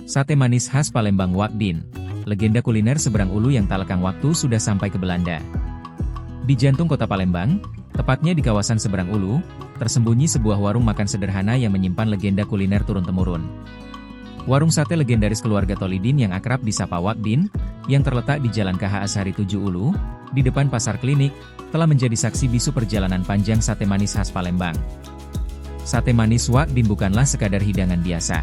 Sate manis khas Palembang Wakdin, legenda kuliner seberang ulu yang tak lekang waktu sudah sampai ke Belanda. Di jantung kota Palembang, tepatnya di kawasan seberang ulu, tersembunyi sebuah warung makan sederhana yang menyimpan legenda kuliner turun-temurun. Warung sate legendaris keluarga Tolidin yang akrab disapa Wakdin, yang terletak di Jalan KH Ashari 7 Ulu, di depan Pasar Klinik, telah menjadi saksi bisu perjalanan panjang sate manis khas Palembang. Sate manis Wakdin bukanlah sekadar hidangan biasa.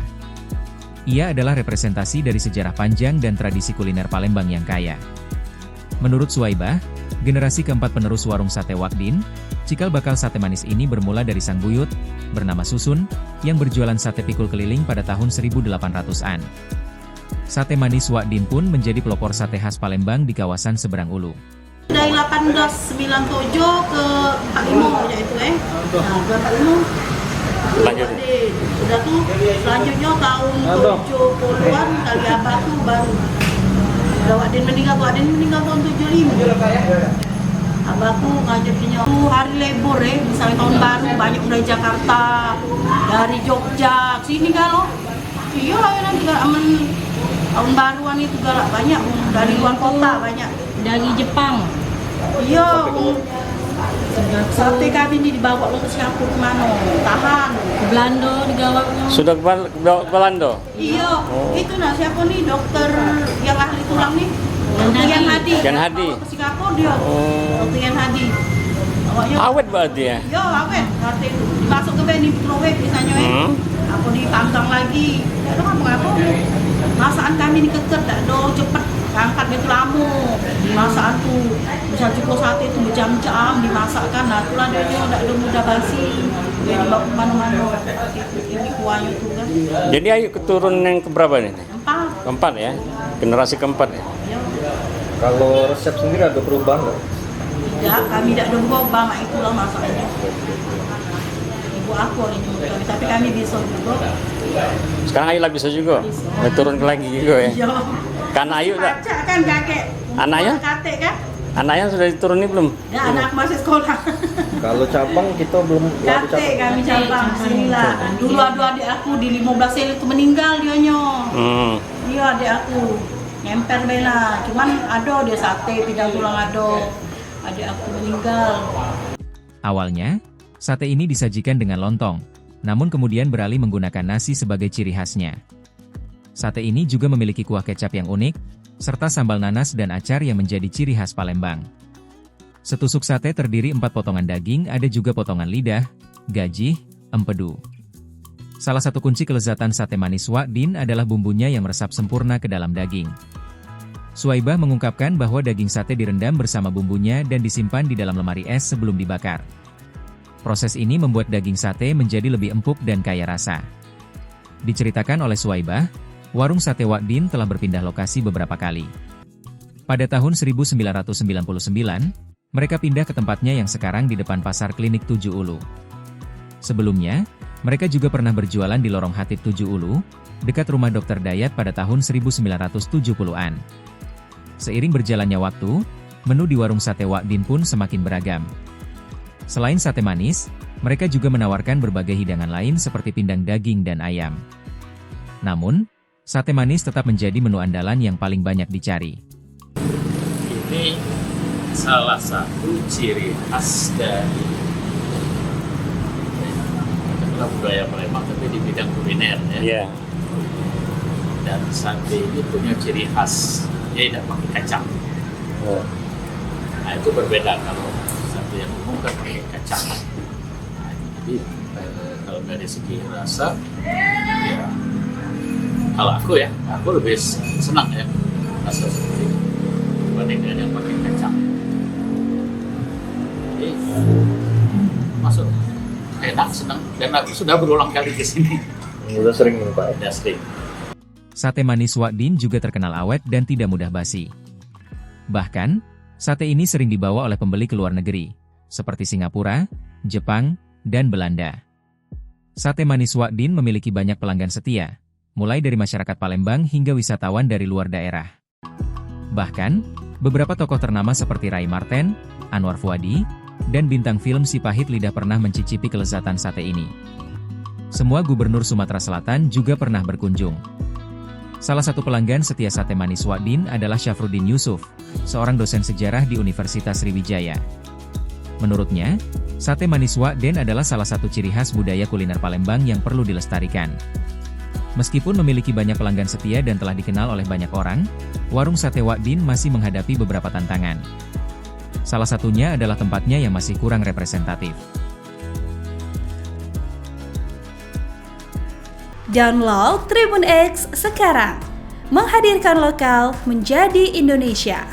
Ia adalah representasi dari sejarah panjang dan tradisi kuliner Palembang yang kaya. Menurut Suwaibah, generasi keempat penerus warung sate Wakdin, cikal bakal sate manis ini bermula dari sang buyut, bernama Susun, yang berjualan sate pikul keliling pada tahun 1800-an. Sate manis Wakdin pun menjadi pelopor sate khas Palembang di kawasan seberang ulu. Dari 1897 ke 45 yaitu Nah, ke 45 lanjut. Udah tuh selanjutnya tahun 70-an kali abah tuh baru. Udah Wakdin meninggal tahun 75. Abahku ngajakinnya hari libur misalnya tahun baru banyak dari Jakarta, dari Jogja, sini kalau iya lah nanti aman tahun baruan itu galak banyak dari luar kota banyak dari Jepang. Iya, sate kami ini dibawa ke Singapura kemana? Tahan. Ke Belanda digawaknya. Sudah ke Belanda? Iya, itu siapa nih dokter yang ahli tulang nih? Dokter Yan Hadi. Yan Hadi. Bawa ke Singapura dia. Dokter Yan Hadi. Awet berarti ya? Iya, awet. Sate dimasuk ke beni microwave misalnya Aku dipanggang lagi. Ya udah ngapa-ngapa. Masakan kami ini keker, tak ada cepet. Angkat itu lama. Masakan tuh bisa cukup sate itu berjam-jam dimasakkan. Nah, itulah dia tidak ada mudah basi. Dia dibawa kemana-mana. Ini kuahnya tuh kan. Jadi ayo keturun yang keberapa nih? Keempat ya? Generasi keempat ya? Ya. Kalau resep sendiri ada perubahan nggak? Tidak, kami tidak ada berubah, mak itulah masaknya. Ibu aku ini, tapi kami bisa juga. Sekarang Ayu lah bisa juga? Bisa. Turun lagi juga ya? Iya. Kan Ayu tak? Baca kan kakek. Anaknya? Kakek kan? Anaknya sudah dituruni belum? Ya, anak masih sekolah. Kalau cabang kita belum ada Kakek kami cabang sinilah. Dulu ada adik aku di 15 Sel itu meninggal dianya. Iya adik aku. Ngemper bela. Cuman ada dia sate tidak tulang ada. Adik aku meninggal. Awalnya, sate ini disajikan dengan lontong, namun kemudian beralih menggunakan nasi sebagai ciri khasnya. Sate ini juga memiliki kuah kecap yang unik, serta sambal nanas dan acar yang menjadi ciri khas Palembang. Setusuk sate terdiri 4 potongan daging, ada juga potongan lidah, gajih, empedu. Salah satu kunci kelezatan sate manis Wakdin adalah bumbunya yang meresap sempurna ke dalam daging. Suwaibah mengungkapkan bahwa daging sate direndam bersama bumbunya dan disimpan di dalam lemari es sebelum dibakar. Proses ini membuat daging sate menjadi lebih empuk dan kaya rasa. Diceritakan oleh Suwaibah, warung sate Wakdin telah berpindah lokasi beberapa kali. Pada tahun 1999, mereka pindah ke tempatnya yang sekarang di depan Pasar Klinik 7 Ulu. Sebelumnya, mereka juga pernah berjualan di Lorong Hatip 7 Ulu, dekat rumah Dr. Dayat pada tahun 1970-an. Seiring berjalannya waktu, menu di warung sate Wakdin pun semakin beragam. Selain sate manis, mereka juga menawarkan berbagai hidangan lain seperti pindang daging dan ayam. Namun, sate manis tetap menjadi menu andalan yang paling banyak dicari. Ini salah satu ciri khas dari budaya Palembang, tapi di bidang kuliner ya. Iya. Dan sate ini punya ciri khas, dia tidak pakai kacang. Nah itu berbeda kalau sate yang umum kan pakai kacang. Nah, jadi kalau dari segi rasa, ya, kalau aku lebih senang ya rasa seperti ini dibandingkan yang pakai kacang. Jadi masuk enak, senang, dan aku sudah berulang kali ke sini. Udah sering nih Pak. Udah sering. Sate manis Wakdin juga terkenal awet dan tidak mudah basi. Bahkan, sate ini sering dibawa oleh pembeli ke luar negeri, seperti Singapura, Jepang, dan Belanda. Sate manis Wakdin memiliki banyak pelanggan setia, mulai dari masyarakat Palembang hingga wisatawan dari luar daerah. Bahkan, beberapa tokoh ternama seperti Ray Marten, Anwar Fuadi, dan bintang film Si Pahit Lidah pernah mencicipi kelezatan sate ini. Semua gubernur Sumatera Selatan juga pernah berkunjung. Salah satu pelanggan setia sate manis Wak-din adalah Syafruddin Yusuf, seorang dosen sejarah di Universitas Sriwijaya. Menurutnya, sate manis Wak-din adalah salah satu ciri khas budaya kuliner Palembang yang perlu dilestarikan. Meskipun memiliki banyak pelanggan setia dan telah dikenal oleh banyak orang, warung sate Wak-din masih menghadapi beberapa tantangan. Salah satunya adalah tempatnya yang masih kurang representatif. Download Tribun X sekarang, menghadirkan lokal menjadi Indonesia.